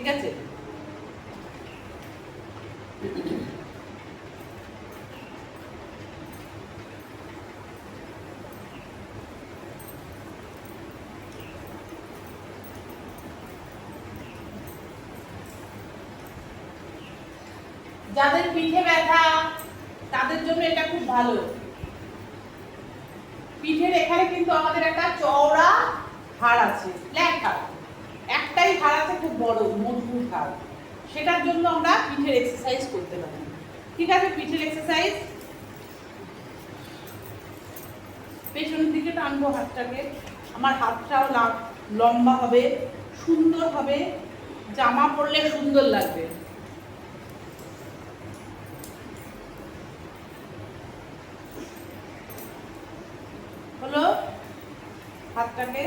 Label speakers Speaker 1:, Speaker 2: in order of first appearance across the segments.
Speaker 1: ঠিক আছে? যাদের পিঠে ব্যথা তাদের জন্য এটা খুব ভালো। পিঠের এখানে কিন্তু আমাদের একটা চওড়া হাড় আছে, ফ্ল্যাট হাড়, একটাই হাড় আছে খুব বড় মজবুত হাড়, সেটার জন্য আমরা পিঠের এক্সারসাইজ করতে পারি। ঠিক আছে, পিঠের এক্সারসাইজ। পেছনের দিকে টানবো হাতটাকে, আমার হাতটাও লম্বা হবে, সুন্দর হবে, জামা পরলে সুন্দর লাগবে। হলো, হাতটাকে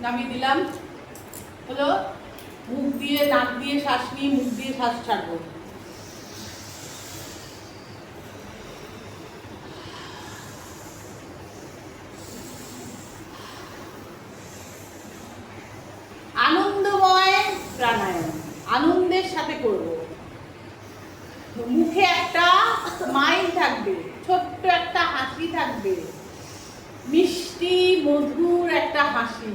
Speaker 1: নামিয়ে দিলাম। হলো, মুখ দিয়ে নাক দিয়ে শ্বাস নিয়ে মুখ দিয়ে শ্বাস ছাড়বো। আনন্দময় প্রাণায়াম, আনন্দের সাথে করব। মুখে একটা স্মাইল থাকবে, ছোট্ট একটা হাসি থাকবে, মিষ্টি মধুর একটা হাসি।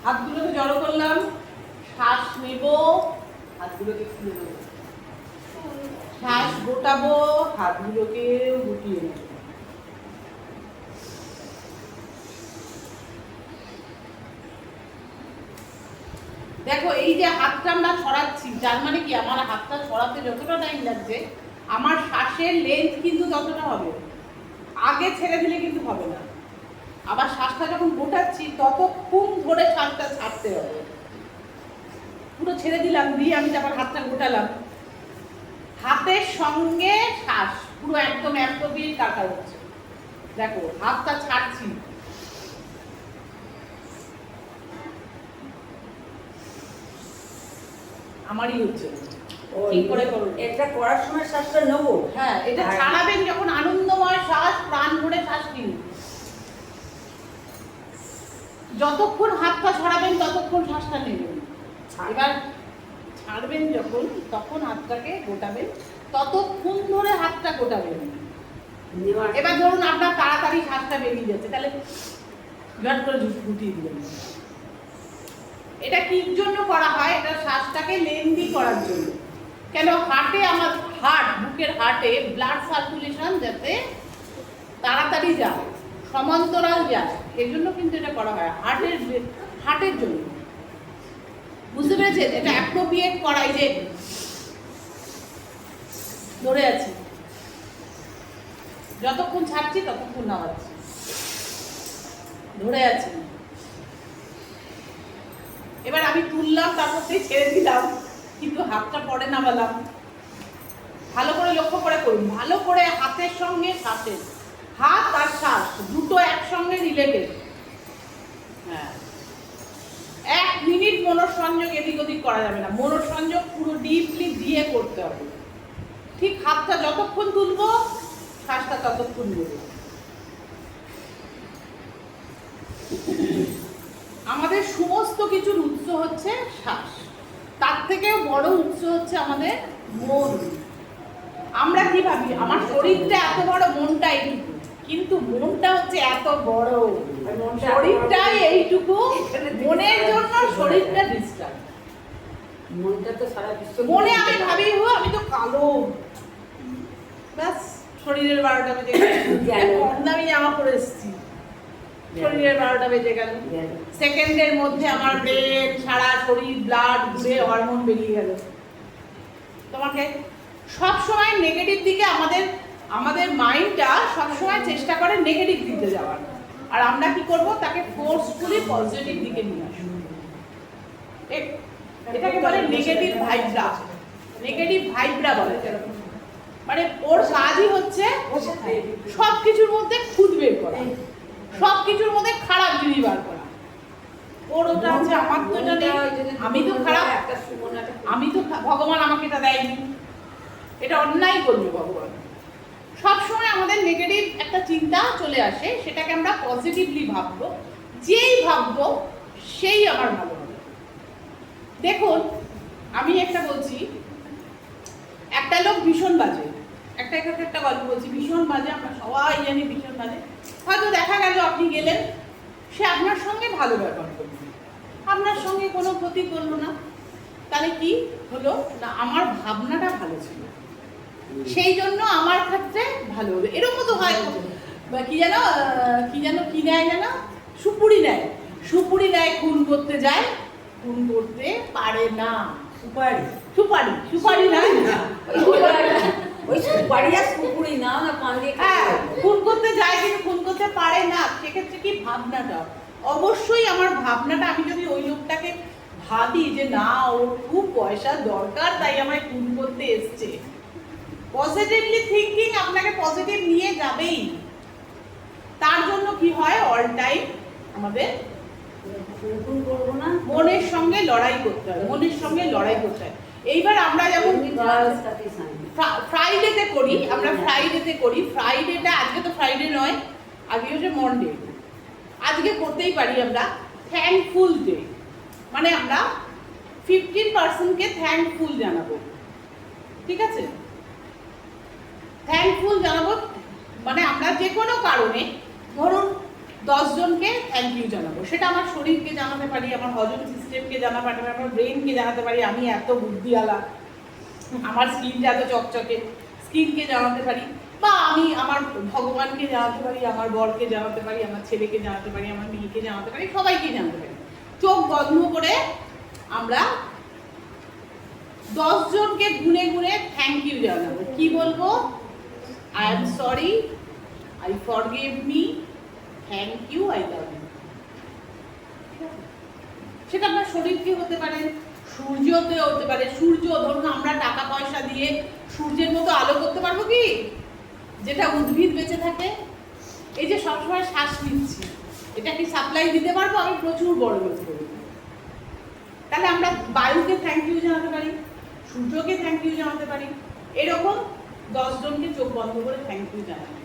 Speaker 1: হাতগুলোকে জড়ো করলাম, শ্বাস নেব, হাতগুলোকে খুলে দেবো, শ্বাস গোটাবো, হাতগুলোকে গুটিয়ে নেব। দেখো, এই যে হাতটা আমরা ছড়াচ্ছি, যার মানে কি আমার হাতটা ছড়াতে যতটা টাইম লাগছে আমার শ্বাসের লেন্থ কিন্তু ততটা হবে। আগে ছেড়ে দিলে কিন্তু হবে না। আবার শ্বাসটা যখন গোটাচ্ছি ততক্ষণ ধরে শ্বাসটা ছাড়তে হবে। পুরো ছেড়ে দিলাম, দিয়ে আমি তারপর হাতটা গোটালাম, হাতের সঙ্গে শ্বাস পুরো একদম অ্যাবডোমিন কাটা হচ্ছে। দেখো, হাতটা ছাড়ছি, আমারই হচ্ছে। ঠিক করে করুন।
Speaker 2: এটা করার সময় শ্বাসটা নেবো।
Speaker 1: হ্যাঁ, এটা ছাড়াবেন যখন আনন্দময় শ্বাস, প্রাণ ভরে শ্বাস নিন। যতক্ষণ হাতটা ছড়াবেন ততক্ষণ শ্বাসটা নেবেন। এবার ছাড়বেন যখন, তখন হাতটাকে গোটাবেন, ততক্ষণ ধরে হাতটা গোটাবেন। এবার ধরুন আপনার তাড়াতাড়ি শ্বাসটা বেরিয়ে যাচ্ছে, তাহলে জট করে গুটিয়ে দিবেন। এটা কি জন্য করা হয়? এটা শ্বাসটাকে লেন্দি করার জন্য। কেন? হার্টে, আমার হার্ট, বুকের হার্টে ব্লাড সার্কুলেশন যাতে তাড়াতাড়ি যায়, সমান্তরাল যায়, এই জন্য কিন্তু এটা করা হয়, হার্টের জন্য। বুঝতে পেরেছেন? এটা অ্যাপ্রোপ্রিয়েট করাই, যে ধরে আছি, যতক্ষণ ছাড়ছি ততক্ষণ নামাচ্ছি, ধরে আছি। এবার আমি তুললাম, তারপর সেই ছেড়ে দিলাম, কিন্তু হাতটা পরে নামালাম। ভালো করে লক্ষ্য করে করুন, ভালো করে হাতের সঙ্গে শ্বাসের, হাত আর শ্বাস দুটো একসঙ্গে রিলেটেড। হ্যাঁ, 1 মিনিট মনোসংযোগ এদিক ওদিক করা যাবে না, মনোসংযোগ পুরো ডিপলি দিয়ে করতে হবে। ঠিক হাতটা যতক্ষণ তুলবো, শ্বাসটা ততক্ষণ নেব। আমাদের সমস্ত কিছুর উৎস হচ্ছে শ্বাস, তার থেকেও বড় উৎস হচ্ছে আমাদের মন। আমরা কি ভাবি আমার শরীরটা এত বড়, মনটা এইটুকু, কিন্তু মনটা হচ্ছে এত বড়, শরীরটাই এইটুকু, মনের জন্য শরীরটা ডিস্টার্ব।
Speaker 2: মনটা তো সারা বিশ্ব।
Speaker 1: মনে আমি ভাবি আমি তো কালো, ব্যাস শরীরের 12টা বেজে গেল, কম দামি জামা পরে এসেছি, শরীরের 12টা বেজে গেল। সেকেন্ডের মধ্যে আমার ব্রেন, সারা শরীর, ব্লাড ঘুরে হরমোন বেরিয়ে গেল। তোমাকে সবসময় নেগেটিভ দিকে, আমাদের মাইন্ডটা সবসময় চেষ্টা করে নেগেটিভ দিকে যাওয়ার, আর আমরা কি করব? তাকে ফোর্সফুলি পজিটিভ দিকে নিয়ে আসবো। এটাকে বলে নেগেটিভ ভাইব্রা। নেগেটিভ ভাইব্রা বলে, মানে ওর কাজই হচ্ছে সবকিছুর মধ্যে খুঁত বের করা, সবকিছুর মধ্যে খারাপ জিনিস বার করা। ওর ওটা আছে, আমার তো এটা নেই, আমি তো খারাপ, আমি তো, ভগবান আমাকে এটা দেয়নি, এটা অন্যায় করবে ভগবান। সবসময় আমাদের নেগেটিভ একটা চিন্তা চলে আসে, সেটাকে আমরা পজিটিভলি ভাববো। যেই ভাববো সেই আমার ভালো হবে। দেখুন, আমি একটা বলছি, একটা লোক ভীষণ বাজে, একটা গল্প বলছি, ভীষণ বাজে, আমরা সবাই জানি ভীষণ বাজে। হয়তো দেখা গেল আপনি গেলেন, সে আপনার সঙ্গে ভালো ব্যবহার করলো, আপনার সঙ্গে কোনো ক্ষতি করলো না, তাহলে কি হলো না, আমার ভাবনাটা ভালো ছিল, সেই জন্য আমার ক্ষেত্রে ভালো হলো। এরকম তো হয়, কি নেয় যেন, সুপুরি নেয়, খুন করতে যায়, খুন করতে পারে না। সুপারি না,
Speaker 2: ওই সুপারি আর সুপুরি না পান দিয়ে
Speaker 1: হ্যাঁ, খুন করতে যায় কিন্তু খুন করতে পারে না। সেক্ষেত্রে কি ভাবনাটা, অবশ্যই আমার ভাবনাটা, আমি যদি ওই লোকটাকে ভাবি যে না, ওর খুব পয়সার দরকার তাই আমায় খুন করতে এসছে, পজিটিভলি থিঙ্কিং আপনাকে পজিটিভ নিয়ে যাবেই। তার জন্য কি হয়, অল টাইম আমাদের মনের সঙ্গে লড়াই করতে হয়, এইবার আমরা যেমন ফ্রাইডেতে করি, ফ্রাইডেটা আজকে তো ফ্রাইডে নয়, আজকে হচ্ছে মন্ডে, আজকে করতেই পারি আমরা থ্যাঙ্কফুল ডে, মানে আমরা 15%কে থ্যাঙ্কফুল জানাবো, ঠিক আছে? থ্যাঙ্কফুল জানাবো মানে আমরা যে কোনো কারণে ধরুন 10 জনকে থ্যাংক ইউ জানাবো। সেটা আমার শরীরকে জানাতে পারি, আমার হজম সিস্টেমকে জানাতে পারি, আমার ব্রেনকে জানাতে পারি আমি এত বুদ্ধিওয়ালা, আমার স্কিনটা এত চকচকে, স্কিনকে জানাতে পারি, বা আমি আমার ভগবানকে জানাতে পারি, আমার বরকে জানাতে পারি, আমার ছেলেকে জানাতে পারি, আমার মেয়েকে জানাতে পারি, সবাইকে জানাতে পারি। চোখ বন্ধ করে আমরা 10 জনকে গুনে গুনে থ্যাংক ইউ জানাবো। কি বলবো? I am sorry, I forgive me, thank you, I love you. সেটা আপনার শরীরকে হতে পারে, সূর্যতে হতে পারে। সূর্য, ধরুন আমরা টাকা পয়সা দিয়ে সূর্যের মতো আলো করতে পারবো কি? যেটা উদ্ভিদ বেঁচে থাকে, এই যে সবসময় শ্বাস নিচ্ছি, এটা কি সাপ্লাই দিতে পারবো? আমি প্রচুর বড় লোক করি। তাহলে আমরা বায়ুকে থ্যাংক ইউ জানাতে পারি, সূর্যকে থ্যাংক ইউ জানাতে পারি, এরকম 10 জনকে চোখ বন্ধ করে থ্যাংক ইউ জানাতে।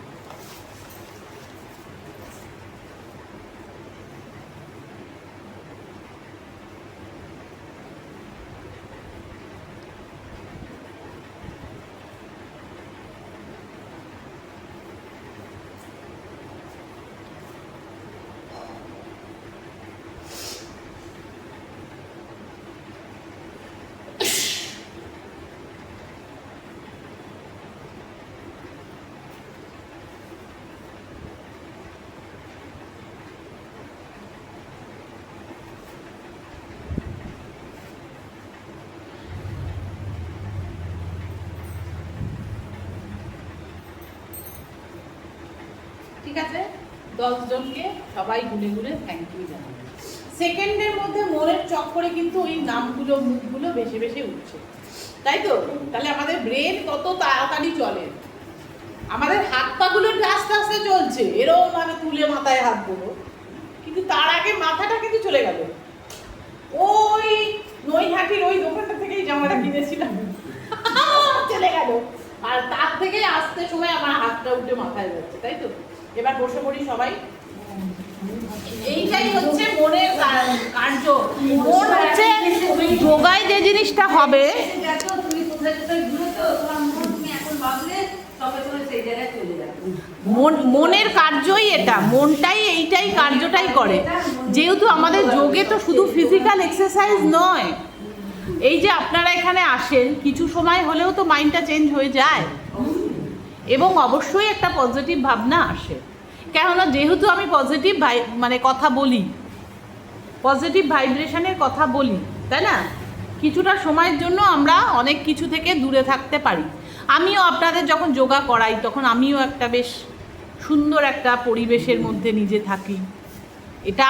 Speaker 1: ঠিক আছে, 10 জনকে সবাই গুনে গুনে থ্যাংক ইউ জানাবে। সেকেন্ডের মধ্যে মনের চক্করে কিন্তু ওই নামগুলো, মুখগুলো বেশি বেশি উঠছে, তাই তো? তাহলে আমাদের ব্রেন কত তাড়াতাড়ি চলে, আমাদের হাত পাগুলো আস্তে আস্তে চলছে, এরকম মানে তুলে মাথায় হাত দেবো, কিন্তু তার আগে মাথাটা কিন্তু চলে গেল ওই নৈহাটির ওই দোকানটা থেকেই জামাটা কিনেছিলাম, চলে গেল, আর তার থেকে আসতে সময় আমার হাতটা উঠে মাথায় যাচ্ছে, তাই তো? এবার বসে পড়ি সবাই। এইটাই হচ্ছে মনের কার্য। মন হচ্ছে যোগায় যে জিনিসটা হবে, মনের কার্যই এটা, মনটাই এইটাই কার্যটাই করে। যেহেতু আমাদের যোগে তো শুধু ফিজিক্যাল এক্সারসাইজ নয়, এই যে আপনারা এখানে আসেন, কিছু সময় হলেও তো মাইন্ডটা চেঞ্জ হয়ে যায় এবং অবশ্যই একটা পজিটিভ ভাবনা আসে। কেননা যেহেতু আমি পজিটিভ মানে কথা বলি, পজিটিভ ভাইব্রেশনের কথা বলি, তাই না? কিছুটা সময়ের জন্য আমরা অনেক কিছু থেকে দূরে থাকতে পারি। আমিও আপনাদের যখন যোগা করাই তখন আমিও একটা বেশ সুন্দর একটা পরিবেশের মধ্যে নিজে থাকি। এটা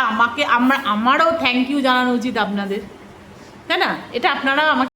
Speaker 1: আমারও থ্যাংক ইউ জানানো উচিত আপনাদের, তাই না? এটা আপনারা আমাকে